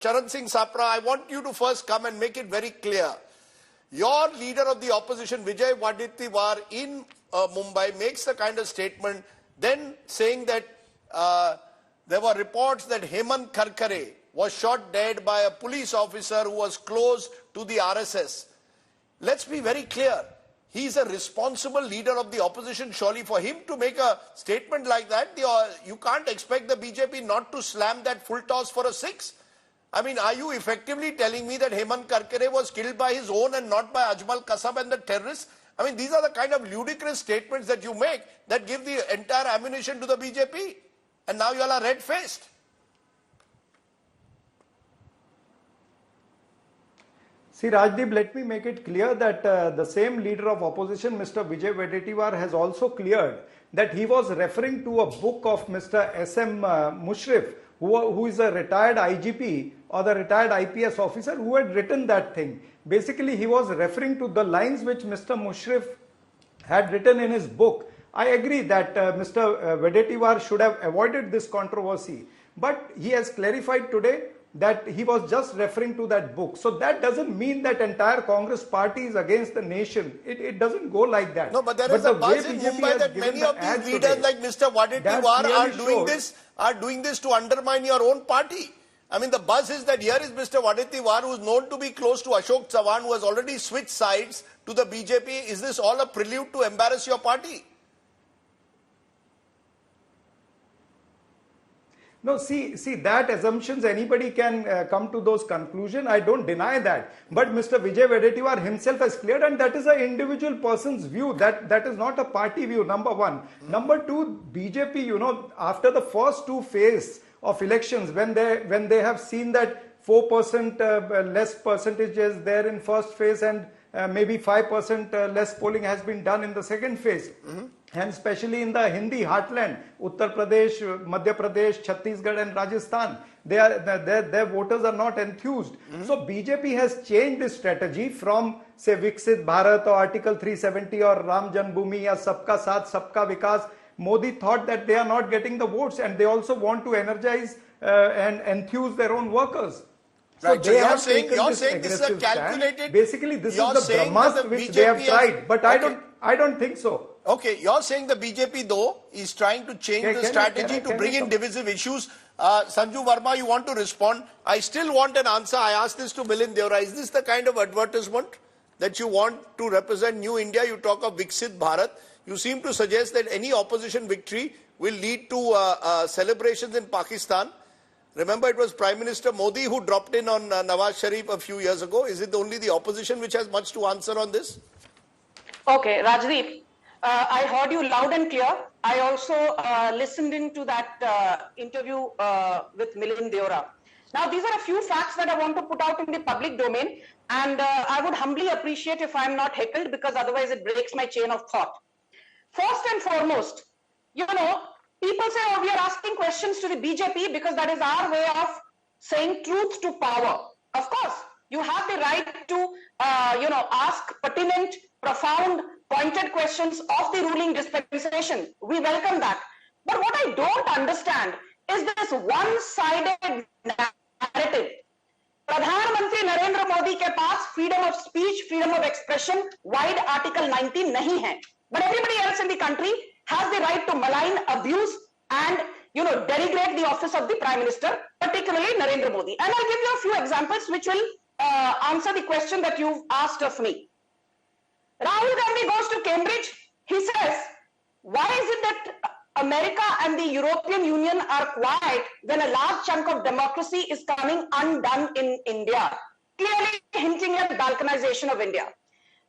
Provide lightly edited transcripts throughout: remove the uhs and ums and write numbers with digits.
Charan Singh Sapra, I want you to first come and make it very clear. Your leader of the opposition, Vijay Wadettiwar, in Mumbai, makes the kind of statement, then saying that there were reports that Hemant Karkare was shot dead by a police officer who was close to the RSS. Let's be very clear. He's a responsible leader of the opposition. Surely for him to make a statement like that, you can't expect the BJP not to slam that full toss for a 6. I mean, are you effectively telling me that Hemant Karkare was killed by his own and not by Ajmal Kasab and the terrorists? I mean, these are the kind of ludicrous statements that you make that give the entire ammunition to the BJP. And now you all are red-faced. See, Rajdeep, let me make it clear that the same leader of opposition, Mr. Vijay Wadettiwar, has also cleared that he was referring to a book of Mr. S.M. Mushrif, who is a retired IGP or the retired IPS officer who had written that thing. Basically, he was referring to the lines which Mr. Mushrif had written in his book. I agree that Mr. Wadettiwar should have avoided this controversy, but he has clarified today that he was just referring to that book. So that doesn't mean that entire Congress party is against the nation. It doesn't go like that. No, but there is a buzz in Mumbai that many of these leaders like Mr. Wadettiwar are doing this to undermine your own party. I mean, the buzz is that here is Mr. Wadettiwar, who is known to be close to Ashok Chavan, who has already switched sides to the BJP. Is this all a prelude to embarrass your party? No, see that assumptions, anybody can come to those conclusions. I don't deny that. But Mr. Vijay Wadettiwar himself has cleared, and that is an individual person's view. That is not a party view, number one. Number two, BJP, you know, after the first two phases of elections, when they have seen that 4% less percentages there in first phase and maybe 5% less polling has been done in the second phase. And especially in the Hindi heartland, Uttar Pradesh, Madhya Pradesh, Chhattisgarh and Rajasthan, their voters are not enthused. So BJP has changed its strategy from, say, Viksit Bharat or Article 370 or Ram Janmabhoomi or Sabka Saath, Sabka Vikas. Modi thought that they are not getting the votes, and they also want to energize and enthuse their own workers. Right, so you're saying this is a calculated... Stand. Basically, this is the Brahmastra which they have tried, but I don't think so. Okay, you're saying the BJP, though, is trying to change the strategy to bring in divisive issues. Sanju Verma, you want to respond? I still want an answer. I asked this to Milind Deora. Is this the kind of advertisement that you want to represent New India? You talk of Viksit Bharat. You seem to suggest that any opposition victory will lead to celebrations in Pakistan. Remember, it was Prime Minister Modi who dropped in on Nawaz Sharif a few years ago. Is it only the opposition which has much to answer on this? Okay, Rajdeep, I heard you loud and clear. I also listened into that interview with Milind Deora. Now, these are a few facts that I want to put out in the public domain, and I would humbly appreciate if I'm not heckled, because otherwise it breaks my chain of thought. First and foremost, you know, people say, oh, we are asking questions to the BJP because that is our way of saying truth to power. Of course, you have the right to, ask pertinent, profound, pointed questions of the ruling dispensation. We welcome that. But what I don't understand is this one-sided narrative. Pradhan Mantri Narendra Modi ke paas freedom of speech, freedom of expression, wide Article 19 nahi hai. But everybody else in the country has the right to malign, abuse, and denigrate the office of the Prime Minister, particularly Narendra Modi. And I'll give you a few examples which will answer the question that you've asked of me. Rahul Gandhi goes to Cambridge. He says, why is it that America and the European Union are quiet when a large chunk of democracy is coming undone in India? Clearly hinting at balkanization of India.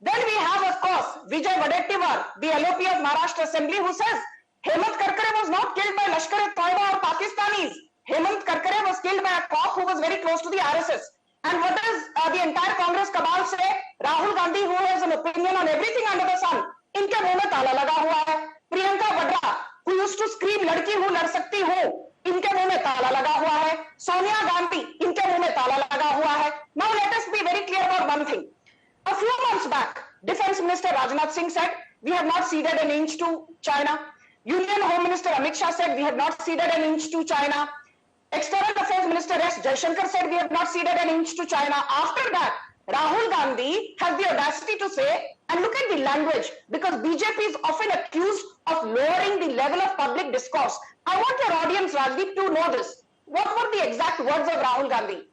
Then we have, of course, Vijay Wadettiwar, the LOP of Maharashtra Assembly, who says Hemant Karkare was not killed by Lashkar-e-Toiba or Pakistanis. Hemant Karkare was killed by a cop who was very close to the RSS. And what does the entire Congress cabal say? Rahul Gandhi, who has an opinion on everything under the sun, इनके मुंह में ताला लगा हुआ है. Priyanka Vadra, who used to scream लड़की हूँ लड़ सकती हूँ, इनके मुंह में ताला लगा हुआ है. Sonia Gandhi, इनके मुंह में ताला लगा हुआ है. Now let us be very clear about one thing. A few months back, Defense Minister Rajnath Singh said, we have not ceded an inch to China. Union Home Minister Amit Shah said, we have not ceded an inch to China. External Affairs Minister S. Jaishankar said we have not ceded an inch to China. After that, Rahul Gandhi has the audacity to say, and look at the language, because BJP is often accused of lowering the level of public discourse. I want your audience, Rajdeep, to know this. What were the exact words of Rahul Gandhi?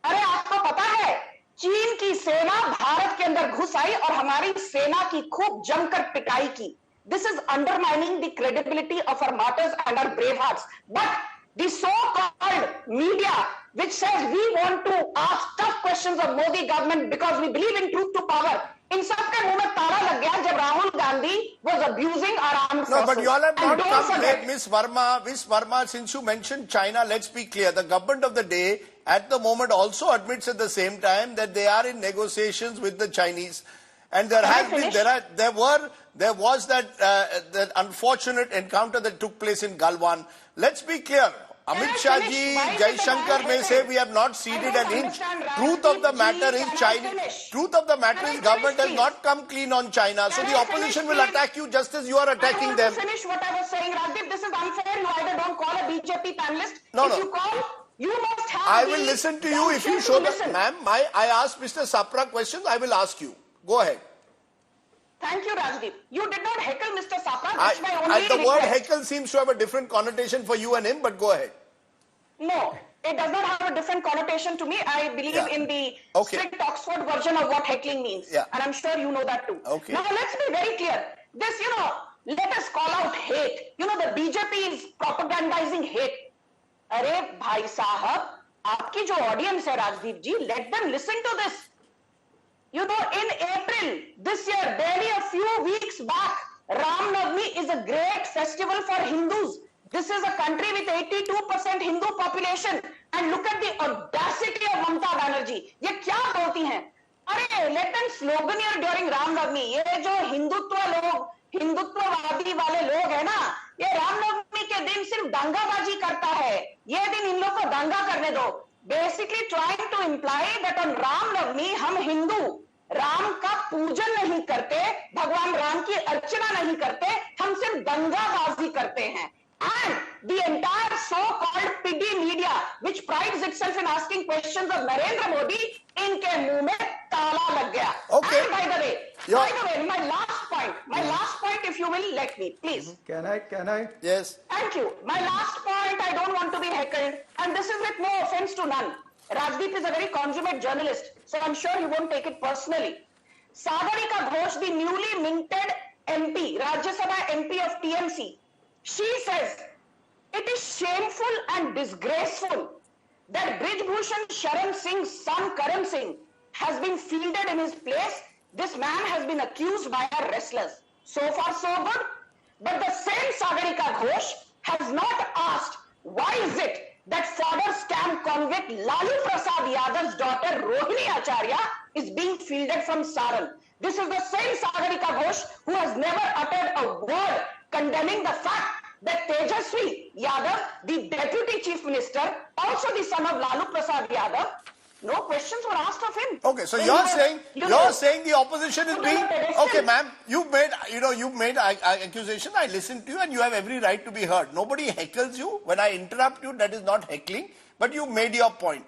अरे आपको पता है चीन की सेना भारत के अंदर घुस आई और हमारी सेना की खूब जमकर पिटाई की. This is undermining the credibility of our martyrs and our brave hearts. But the so-called media, which says we want to ask tough questions of Modi government because we believe in truth to power, in सबके मुंह में ताला लग गया जब Rahul Gandhi was abusing our armed forces. No, but you all have not come forget, late, Miss Verma, since you mentioned China, let's be clear. The government of the day at the moment also admits at the same time that they are in negotiations with the Chinese. And there was that unfortunate encounter that took place in Galwan. Let's be clear. Amit Shah ji, Jaishankar may say we have not ceded an inch. Truth of the matter is government has not come clean on China. So the opposition will attack you just as you are attacking them. Finish what I was saying, Rajdeep. This is unfair. You either don't call a BJP panelist. No. You call, you must have. I will listen to you if you show that. Ma'am, I asked Mr. Sapra questions. I will ask you. Go ahead. Thank you, Rajdeep. You did not heckle Mr. Sapra. That's my only the word request. heckle seems to have a different connotation for you and him, but go ahead. No, it does not have a different connotation to me. I believe in the strict Oxford version of what heckling means. Yeah. And I'm sure you know that too. Okay. Now, let's be very clear. This, let us call out hate. The BJP is propagandizing hate. Arey, bhai sahab, aapki jo audience hai, Rajdeep ji, let them listen to this. In April this year, barely a few weeks back, Ram Navami is a great festival for Hindus. This is a country with 82% Hindu population. And look at the audacity of Mamata Banerjee. ये क्या बोलती हैं? अरे, let them sloganeer during Ram Navami. ये जो हिंदुत्ववादी वाले लोग हैं ना, ये राम नवमी के दिन सिर्फ दंगाबाजी करता है. ये दिन इन लोग को दंगा करने दो. Basically trying to imply that on Ram Navami हम हिंदू राम का पूजन नहीं करते, भगवान राम की अर्चना नहीं करते, हम सिर्फ दंगाबाजी करते हैं. And the entire so-called piddy media, which prides itself in asking questions of Narendra Modi, इनके मुंह में ताला लग गया. Okay. And by the way, my last point, if you will let me, please. Can I? Yes. Thank you. My last point, I don't want to be heckled, and this is with no offense to none. Rajdeep is a very consummate journalist, so I'm sure he won't take it personally. Sagarika Ghosh, the newly minted MP, Rajya Sabha MP of TMC, she says, it is shameful and disgraceful that Brij Bhushan Sharan Singh's son Karan Singh has been fielded in his place. This man has been accused by our wrestlers. So far so good. But the same Sagarika Ghosh has not asked, why is it that fodder scam convict Lalu Prasad Yadav's daughter Rohini Acharya is being fielded from Saran? This is the same Sagarika Ghosh who has never uttered a word condemning the fact that Tejaswi Yadav, the Deputy Chief Minister, also the son of Lalu Prasad Yadav, no questions were asked of him. Okay, so you're saying the opposition is being okay, ma'am. You've made accusation. I listened to you, and you have every right to be heard. Nobody heckles you when I interrupt you. That is not heckling, but you made your point.